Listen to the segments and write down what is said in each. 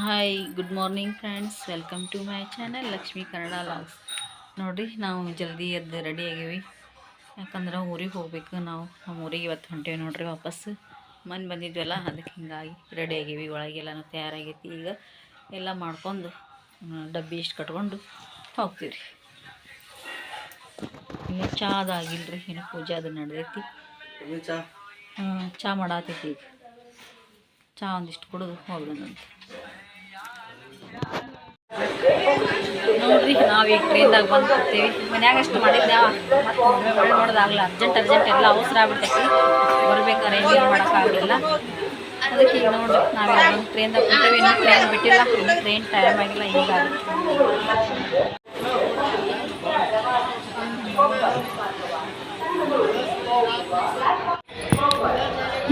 Hi good morning friends, welcome to my channel Lakshmi Kannada logs. ನೋಡಿರಿ, ನಾವು ಜಲ್ದಿ ಎದ್ದು ರೆಡಿ ಆಗೀವಿ. ಯಾಕಂದ್ರೆ ಊರಿಗೆ ಹೋಗ್ಬೇಕು. ನಮ್ಮ ಊರಿಗೆ ಇವತ್ತು ಹೊಂಟೇವಿ ನೋಡ್ರಿ. ವಾಪಸ್ ಮನೆ ಬಂದಿದ್ವಲ್ಲ, ಅದಕ್ಕೆ ಹಿಂಗಾಗಿ ರೆಡಿ ಆಗೀವಿ. ಒಳಗೆಲ್ಲನೂ ತಯಾರಾಗೈತಿ. ಈಗ ಎಲ್ಲ ಮಾಡ್ಕೊಂಡು ಡಬ್ಬಿ ಇಷ್ಟು ಕಟ್ಕೊಂಡು ಹೋಗ್ತೀವಿ ರೀ. ಇನ್ನು ಚಾದಾಗಿಲ್ರಿ, ಇನ್ನು ಪೂಜೆ ಅದು ನಡೆದೈತಿ. ಚಾ ಮಾಡಾತೈತಿ. ಈಗ ಚಾ ಒಂದಿಷ್ಟು ಕುಡಿದು ಹೋಗ್ದಂತ ನೋಡ್ರಿ. ನಾವೀಗ ಟ್ರೈನ್ದಾಗ ಬಂದು ಬರ್ತೀವಿ. ಮನ್ಯಾಗ ಅಷ್ಟು ಮಾಡಿದ್ದೆ, ಮತ್ತು ನೋಡೋದಾಗಲ್ಲ. ಅರ್ಜೆಂಟ್ ಎಲ್ಲ ಅವಸರ ಆಗ್ಬಿಡ್ತೈತಿ. ಬರ್ಬೇಕಾದ್ರೆ ಏನು ಮಾಡೋಕ್ಕಾಗಲಿಲ್ಲ. ಅದಕ್ಕೆ ಈಗ ನೋಡ್ರಿ, ನಾವೀಗ ಒಂದು ಟ್ರೈನ್ದಾಗ ಬರ್ತೀವಿ. ಇನ್ನೂ ಟ್ರೈನ್ ಬಿಟ್ಟಿಲ್ಲ, ಇನ್ನೂ ಟ್ರೈನ್ ಟೈಮ್ ಆಗಿಲ್ಲ. ಹೀಗಾಗಿ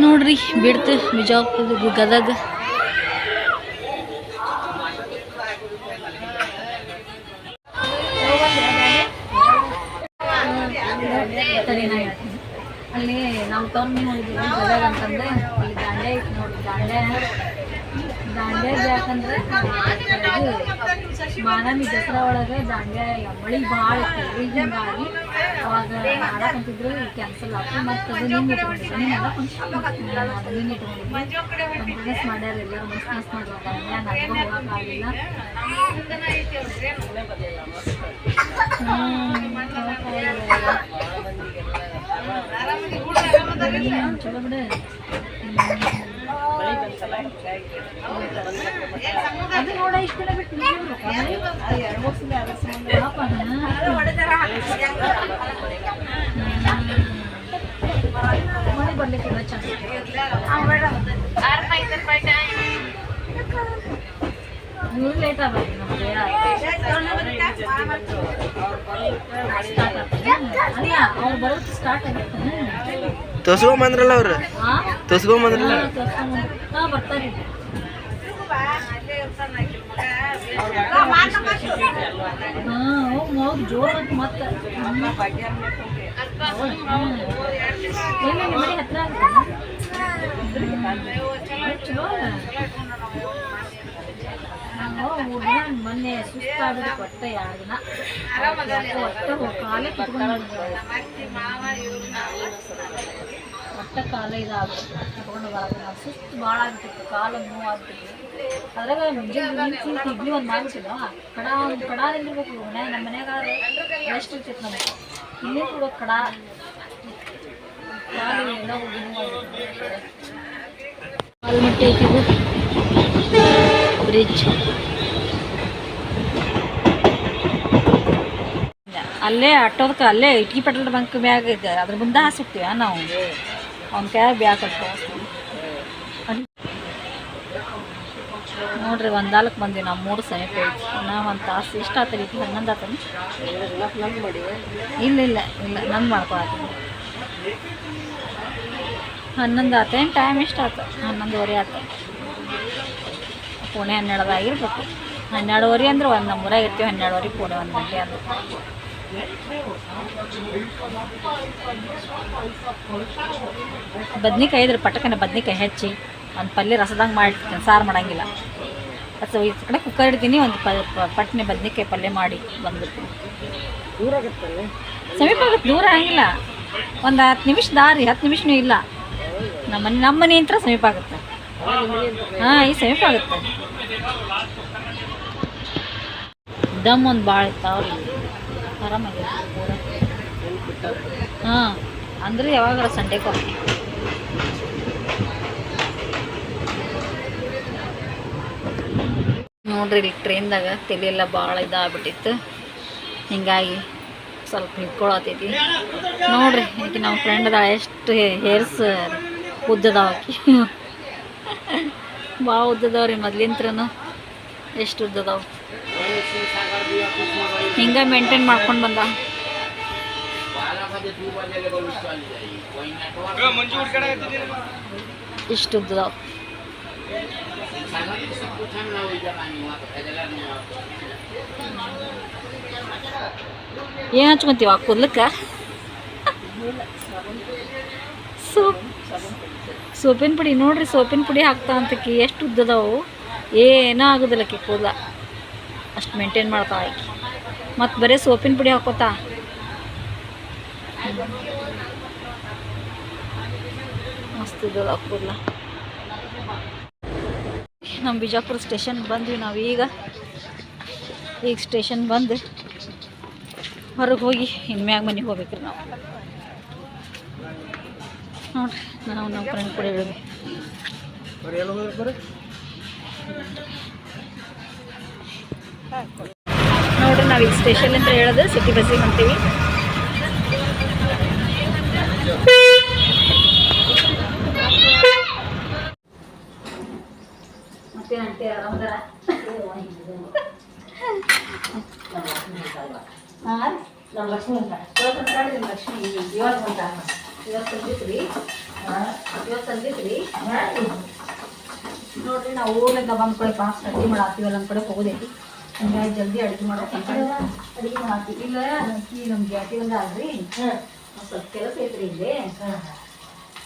ನೋಡ್ರಿ, ಬಿಡ್ತು ಬಿಜಾಪುರ ಗದಗ. ಅಲ್ಲಿ ನಾವು ಟೌನ್ ಹೋಗಿದ್ವಿ ಗದಗ ಅಂತಂದ್ರೆ. ಅಲ್ಲಿ ದಾಂಡೆ ಐತಿ ನೋಡಿ. ದಾಂಡ್ಯಾಗ ಯಾಕಂದ್ರೆ ಮಾನವಿ ದಸರಾ ಒಳಗೆ ದಾಂಡ್ಯಾ ಮಳೆ ಭಾಳ ಇತ್ತು. ಹಿಂಗಾಗಿ ಅವಾಗ ಆಡಕ್ಕಂತಿದ್ರು, ಕ್ಯಾನ್ಸಲ್ ಆಯ್ತು. ಮತ್ತು ಅದು ನಿನ್ನೆ ಇಟ್ಕೊಂಡಿದ್ದೆ. ನೀನೆಲ್ಲ ಫಂಕ್ಷನ್ ಅದು ನಿನ್ನೆ ಇಟ್ಕೊಂಡಿದ್ವಿ. ಬಿಸ್ನೆಸ್ ಮಾಡ್ಯಾರ, ಎಲ್ಲರೂ ಬಿಸ್ನೆಸ್ ಮಾಡುವಾಗ ನನಗೂ ಹೋಗೋಕ್ಕಾಗಲಿಲ್ಲ. ಚಲೋ ಬಿಡು. ಅದು ನೋಡ, ಇಷ್ಟು ದಿನ ಬಿಟ್ಟು ಮನೆ ಬರ್ಲಿಕ್ಕಿಲ್ಲ. ಇವ್ರು ಲೇಟ್ ಆಗ್ಬೇಕು ನಮಗೆ. ಅವ್ರು ಬರೋದು ಸ್ಟಾರ್ಟ್ ಆಗುತ್ತೆ. ತೋರ್ಸ್ಕೊಂಬಂದ್ರಲ್ಲ ಅವ್ರು, ತೋರ್ಸ್ಕೊಂಬಂದ್ರಲ್ಲ. ಬರ್ತಾರೆ. ಹೋಗಿ ಜೋರ್ ಮತ್ತೆ ಏನೇನು ಮನೆ ಹತ್ರ ಮೊನ್ನೆ ಸುಸ್ತಾಗಿ ಹೊಟ್ಟೆ 2 ದಿನ ಕಾಲೇ ಹೊಟ್ಟೆ ಕಾಲ ಇಟ್ಕೊಂಡು ಬರೋದು. ಸುಸ್ತು ಭಾಳ ಆಗ್ಬಿಟ್ಟಿತ್ತು, ಕಾಲು ನೋವು ಆಗ್ಬಿಟ್ಟಿತ್ತು. ಅದ್ರಾಗ ಮುಂಜಾನೆ ಇಡ್ಲಿ ಒಂದು ಮಾಡ್ಬಿಟ್ಟಿಲ್ಲ. ಕಡ ನಿಲ್ಲಿರ್ಬೇಕು. ನಮ್ಮ ಮನ್ಯಾಗ ಎಷ್ಟು ಇರ್ತೈತೆ ನಮಗೆ. ಇನ್ನೇ ಕೂಡ ಕಡ ಕಾಲು ಎಲ್ಲ ಹೋಗಿ ಆಲ್ಮಟ್ಟಿ ಐತಿದು ಬ್ರಿಡ್ಜ್. ಅಲ್ಲೇ ಆಟೋದಕ್ಕೆ ಅಲ್ಲೇ ಇಟ್ಗಿ ಪೆಟ್ರೋಲ್ ಬಂಕ್ ಮ್ಯಾಗ ಅದ್ರ ಮುಂದೆ ಹಾಸಿರ್ತೀವ ನಾವು. ಅವ್ನ ಕೈ ಬ್ಯಾಗ್ ಕಟ್ಕೊಳ್ತೀವಿ ನೋಡ್ರಿ. 1 ಬಂದೀವಿ ನಾವು. 3 ಸಮೀಪ ಐತಿ. ನಾವು 1 ತಾಸು ಎಷ್ಟು ಆತೈತಿ? 11 ಆತನಿ. ಇಲ್ಲ ನಂದು ಮಾಡ್ಕೊಳತ್ತೀನಿ. 11 ಆತೇನು? ಟೈಮ್ ಎಷ್ಟು ಆತ? 11:15 ಆತ. ಪುಣೆ 12 ಆಗಿರ್ಬೇಕು. 12:15 ಅಂದ್ರೆ ನಮ್ಮೂರಾಗ ಇರ್ತೀವಿ. 12:15 ಪುಣೆ 1 ಗಂಟೆ ಅಂದ್ರೆ. ಬದ್ನಿಕಾಯಿ ಇದ್ರೆ ಪಟಕನ ಬದ್ನಿಕಾಯಿ ಹೆಚ್ಚಿ ಒಂದು ಪಲ್ಯ ರಸದಂಗೆ ಮಾಡಿರ್ತೀನಿ. ಸಾರು ಮಾಡೋಂಗಿಲ್ಲ. ಅದು ಈ ಕಡೆ ಕುಕ್ಕರ್ ಇಡ್ತೀನಿ. ಒಂದು ಪಟ್ನೆ ಬದ್ನಿಕಾಯಿ ಪಲ್ಯ ಮಾಡಿ ಬಂದ್ಬಿಡ್ತೀನಿ. ಸಮೀಪ ಆಗುತ್ತೆ, ದೂರ ಆಗಿಲ್ಲ. ಒಂದು 10 ನಿಮಿಷ ದಾರಿ. 10 ನಿಮಿಷನೂ ಇಲ್ಲ. ನಮ್ಮ ಮನೆ ಅಂತ ಸಮೀಪ ಆಗುತ್ತೆ. ಈ ಸಮೀಪ ಆಗುತ್ತೆ. ದಮ್ ಒಂದು ಭಾಳ ಇರ್ತಾವ್ರಿ. ಆರಾಮಾಗಿ ಅಂದ್ರೆ ಯಾವಾಗಾರ ಸಂಡೇ ನೋಡ್ರಿ. ಇಲ್ಲಿ ಟ್ರೈನ್ದಾಗ ತಲೆಯೆಲ್ಲ ಭಾಳ ಇದಾಗ್ಬಿಟ್ಟಿತ್ತು. ಹಿಂಗಾಗಿ ಸ್ವಲ್ಪ ಹಿಡ್ಕೊಳತೈತಿ ನೋಡ್ರಿ. ಈಗ ನಮ್ಮ ಫ್ರೆಂಡ್ದ ಎಷ್ಟು ಹೇರ್ಸ್ ಉದ್ದದಾವ. ಭಾಳ ಉದ್ದದವ್ರಿ. ಮೊದ್ಲಿಂತ್ರನು ಎಷ್ಟು ಉದ್ದದಾವ. ಹಿಂಗೆ ಮೇಂಟೈನ್ ಮಾಡ್ಕೊಂಡು ಬಂದ. ಇಷ್ಟು ಉದ್ದದಾವ. ಏನು ಹಚ್ಕೊಂತೀವ ಕೂದಲಕ್ಕೆ? ಸೋಪಿನ ಪುಡಿ ನೋಡ್ರಿ, ಸೋಪಿನ ಪುಡಿ ಹಾಕ್ತಾ ಅಂತಕಿ ಎಷ್ಟು ಉದ್ದದವು. ಏನೂ ಆಗೋದಿಲ್ಲ ಆಕಿ ಕೂದಲ ಅಷ್ಟು ಮೇಂಟೈನ್ ಮಾಡ್ತಾವ ಆಕಿ ಮತ್ತು ಬರೀ ಸೋಪಿನ ಪುಡಿ ಹಾಕೋತಾ ಮಸ್ತ್ ಇದಲ್ಲ ಕೂದಲ. ನಮ್ಮ ಬಿಜಾಪುರ ಸ್ಟೇಷನ್ ಬಂದ್ವಿ ನಾವು ಈಗ ಸ್ಟೇಷನ್ ಬಂದು ಹೊರಗೆ ಹೋಗಿ ಇನ್ಮ್ಯಾಗ ಮನೆಗೆ ಹೋಗ್ಬೇಕ್ರಿ ನಾವು. ನೋಡ್ರಿ ನಾವು ನಮ್ಮ ಫ್ರೆಂಡ್ ಕೂಡ ಹೇಳಿದ್ವಿ. ನೋಡ್ರಿ ನಾವೀಗ ಸ್ಟೇಷನ್ ಅಂತ ಹೇಳೋದು ಸಿಟಿ ಬಸ್ಸಿಗೆ ಹೊಂಟೀವಿ. ಮತ್ತೆ ಅಂತೆ ಆರಾಮದಾರ? ಹಾಂ ನಮ್ಮ ಲಕ್ಷ್ಮಿ ಅಂತ ಲಕ್ಷ್ಮಿ ಇವತ್ತು ಅಂತ ಇವತ್ತು ಸಂಜಿತ್ರಿ ನೋಡ್ರಿ ನಾವು ಊರ್ಲಿಂದ ಬಂದ ಕಡೆ ಪಾಸ್ ಅಡುಗೆ ಮಾಡಾಕ್ತೀವಲ್ಲ ನಮ್ಮ ಕಡೆ ಹೋಗೋದೈತಿ. ಹಂಗಾಗಿ ಜಲ್ದಿ ಅಡುಗೆ ಮಾಡೋಕಂತ ಅಡುಗೆ ಮಾಡಾಕ್ತೀವಿ. ಇಲ್ಲ ಈ ನಮ್ಮ ಜಾತಿ ಒಂದು ಅಲ್ರಿ ಸ್ವಲ್ಪ ಕೆಲಸ ಐತ್ರಿ ಇಲ್ಲಿ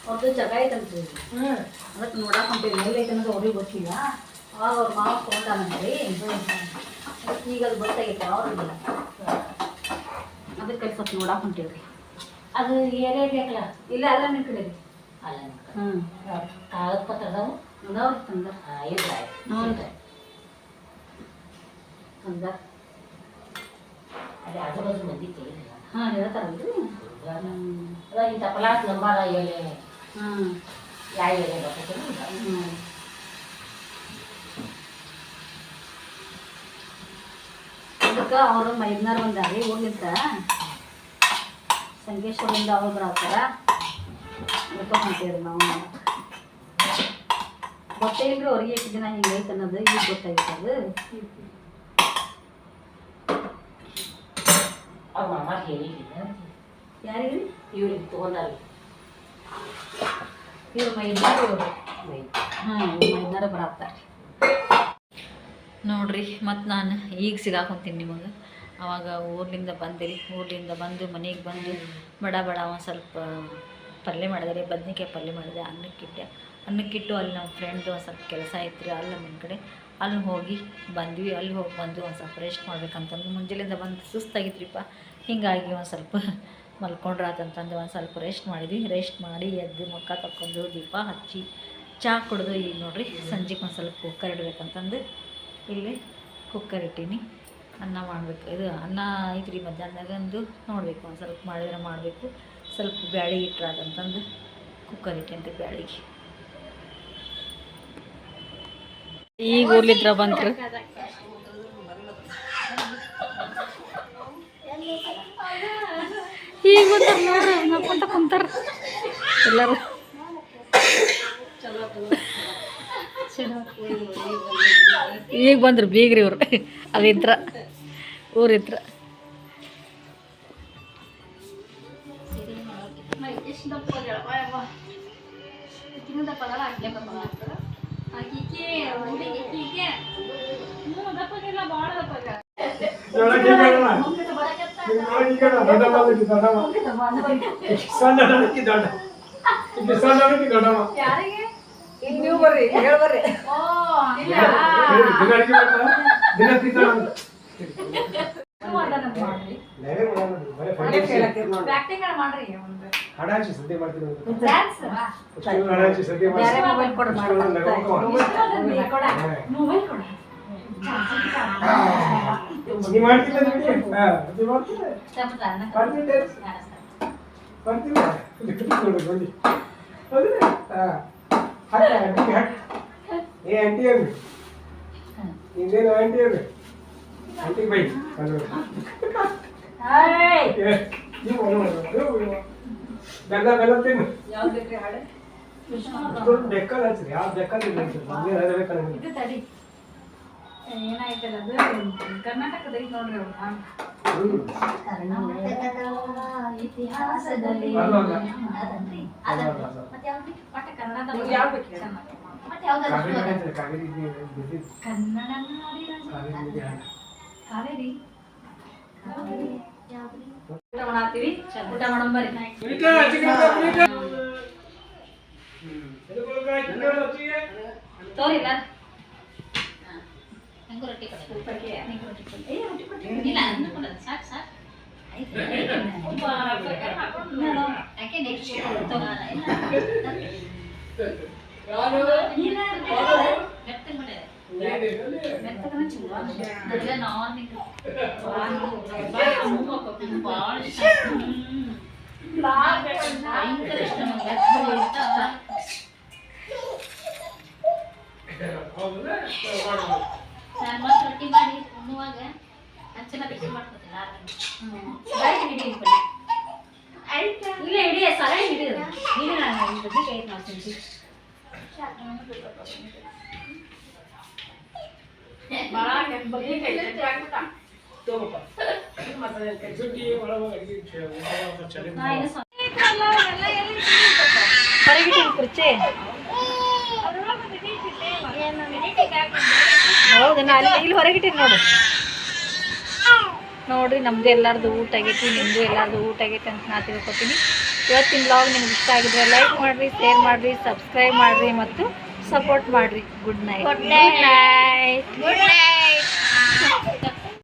ಅವ್ರದ್ದು ಜಾಗ ಐತಂತ್ರಿ ಅದಕ್ಕೆ ನೋಡಕ್ಕೆ ಹೊಂಟೀವಿ. ಎಲ್ಲಿ ಐತೆ ಅನ್ನೋದು ಅವ್ರಿಗೆ ಗೊತ್ತಿಲ್ಲ. ಅವಾಗ ಅವ್ರ ಮಾವ ತೊಗೊಂಡಾನಂದ್ರಿ ಅದಕ್ಕೆ ಈಗ ಅದು ಗೊತ್ತಾಗೈತೆ ಅವ್ರಿಗೆ ಅದಕ್ಕೆ ಸ್ವಲ್ಪ ನೋಡಕ್ಕೆ ಹೊಂಟೀವಿ. ಅದು ಏರೇ ಬೇಕಲ್ಲ ಇಲ್ಲ ಅಲ್ಲ ನಿಮ್ಮ ಕಡೆ ರೀ ಅಲ್ಲ ಹ್ಞೂ ಕಾಗದ ಪತ್ರ ಅದಾವು ಅದಾವ್ರಿ ತಂದ ಇಲ್ಲ ಹ್ಞೂ ರೀ ತಂದ ಅದೇ ಆಜು ಬಾಜು ಮಂದಿ ಕೇಳಿಲ್ಲ ಹಾಂ ಹೇಳ್ತಾರಲ್ರಿ ಅದ ಇಂಥ ಪ್ಲಾಟ್ ನಂಬರ್ ಎಲೆ ಹಾಂ ಯಾವ ಎಲೆ ಬರ್ತೈತೆ ಹ್ಞೂ ಅದಕ್ಕೆ ಅವರು ಮೈದ್ನಾರು ಬಂದಾರಿ ಊರ್ಲಿಂದ ಸಂಕೇಶ್ವರದಿಂದ ಅವ್ರು ಬರತ್ತಾರ ಅದಕ್ಕೆ ಹೊಂಟೇವ್ರಿ ನಾವು. ಗೊತ್ತೇ ಇಲ್ರಿ ಅವ್ರಿಗೆ ಎಷ್ಟು ದಿನ ಹಿಂಗೆ ಐತೆ ಅನ್ನೋದು ಈಗ ಗೊತ್ತಾಗೈತೆ ಅದು. ಅವ್ರ ಮಾಮ ಹೇಳಿಲ್ಲ ಯಾರಿಗೆ ಇವ್ರಿಗೆ ತೊಗೊಂಡಾರ ಇವ್ರು ಮೈದ್ನಾರು ಇವರು ಹಾಂ ಇವ್ರು ಮೈದ್ನಾರು ಬರತ್ತಾರೆ ನೋಡ್ರಿ. ಮತ್ತು ನಾನು ಈಗ ಸಿಗಾಕೊಂತೀನಿ ನಿಮಗೆ. ಆವಾಗ ಊರ್ಲಿಂದ ಬಂದಿರಿ ಊರ್ಲಿಂದ ಬಂದು ಮನೆಗೆ ಬಂದು ಬಡ ಒಂದು ಸ್ವಲ್ಪ ಪಲ್ಯ ಮಾಡಿದೆ, ಬದ್ನಿಕಾಯಿ ಪಲ್ಯ ಮಾಡಿದೆ, ಅನ್ನಕ್ಕಿಟ್ಟು ಅಲ್ಲಿ ನಮ್ಮ ಫ್ರೆಂಡ್ದು ಒಂದು ಸ್ವಲ್ಪ ಕೆಲಸ ಐತ್ರಿ ಅಲ್ಲಿ ನಮ್ಮ ಕಡೆ ಅಲ್ಲಿ ಹೋಗಿ ಬಂದ್ವಿ. ಅಲ್ಲಿ ಹೋಗಿ ಬಂದು ಒಂದು ಸ್ವಲ್ಪ ರೆಸ್ಟ್ ಮಾಡ್ಬೇಕಂತಂದು ಮುಂಜಾನೆಯಿಂದ ಬಂದು ಸುಸ್ತಾಗಿದ್ರಿಪ್ಪ. ಹೀಗಾಗಿ ಒಂದು ಸ್ವಲ್ಪ ಮಲ್ಕೊಂಡ್ರಾತಂತಂದು ಒಂದು ಸ್ವಲ್ಪ ರೆಸ್ಟ್ ಮಾಡಿದ್ವಿ. ರೆಸ್ಟ್ ಮಾಡಿ ಎದ್ದು ಮುಖ ತಕ್ಕೊಂಡು ದೀಪ ಹಚ್ಚಿ ಚಹಾ ಕುಡಿದು ಈಗ ನೋಡ್ರಿ ಸಂಜೆಗೆ ಒಂದು ಸ್ವಲ್ಪ ಕುಕ್ಕರ್ ಇಡ್ಬೇಕಂತಂದು ಇಲ್ಲಿ ಕುಕ್ಕರ್ ಇಟ್ಟೀನಿ. ಅನ್ನ ಮಾಡಬೇಕು. ಇದು ಅನ್ನ ಐತ್ರಿ ಮಧ್ಯಾಹ್ನದಾಗಂದು ನೋಡಬೇಕು ಒಂದು ಸ್ವಲ್ಪ ಮಾಡಿದ್ರೆ ಮಾಡಬೇಕು. ಸ್ವಲ್ಪ ಬ್ಯಾಳೆ ಇಟ್ರಾದಂತಂದು ಕುಕ್ಕರ್ ಇಟ್ಟೇನ್ರಿ ಬ್ಯಾಳಿಗೆ. ಈಗ ಊರ್ಲಿದ್ರ ಬಂತ್ರಿ ಈಗ ಬಂತಾರ ನೋಡ್ರಿ ನಕ್ಕೊಂತ ಕುಂತಾರ ಎಲ್ಲರೂ. ಈಗ ಬಂದ್ರು ಬೀಗ್ರಿ ಇವ್ರು ಅಲ್ಲಿಂತ್ರ ಊರಿತ್ರ. ನೀವು ಬರ್ರಿ ಹೇಳ್ಬರ್ರಿ. ಏನಾಯ್ತಲ್ಲ ಅದು ಕರ್ನಾಟಕದಲ್ಲಿ ನೋಡ್ರಿ ಇತಿಹಾಸದಲ್ಲಿ ಕಾವೇರಿ ಊಟ ಮಾಡತ್ತೀವಿ. ಊಟ ಮಾಡಂಬರಿ ತೋರಿಲ್ಲ ರೊಟ್ಟಿ ಮಾಡಿ ಉಣ್ಣುವಾಗ ಹಂಚನ ಬಿಸಿ ಮಾಡ್ಕೊತೀನಿ ಇಲ್ಲ ಹಿಡಿ ಸಲ ಹಿಡಿದು ನೀನು ನಾನು ಬದ್ಲಿ ಕೈ ಮಾಡ್ತೀನಿ ಹೊರಗಿಟ್ಟಿನ ಕುರ್ಚಿ ಹೌದಾ ಅಲ್ಲಿ ಇಲ್ಲಿ ಹೊರಗಿಟ್ಟಿನಿ ನೋಡು ನೋಡ್ರಿ ನಮ್ದು ಎಲ್ಲರದು ಊಟ ಆಗೈತಿ ನಿಮ್ಮದು ಎಲ್ಲರದು ಊಟ ಆಗೈತಿ ಅಂತ ನಾ ತಿಳ್ಕೊತೀನಿ ಇವತ್ತಿನ ಬ್ಲಾಗ್ ನಿಮ್ಗೆ ಇಷ್ಟ ಆಗಿದ್ರೆ ಲೈಕ್ ಮಾಡಿರಿ ಶೇರ್ ಮಾಡಿರಿ ಸಬ್ಸ್ಕ್ರೈಬ್ ಮಾಡಿರಿ ಮತ್ತು ಸಪೋರ್ಟ್ ಮಾಡಿರಿ ಗುಡ್ ನೈಟ್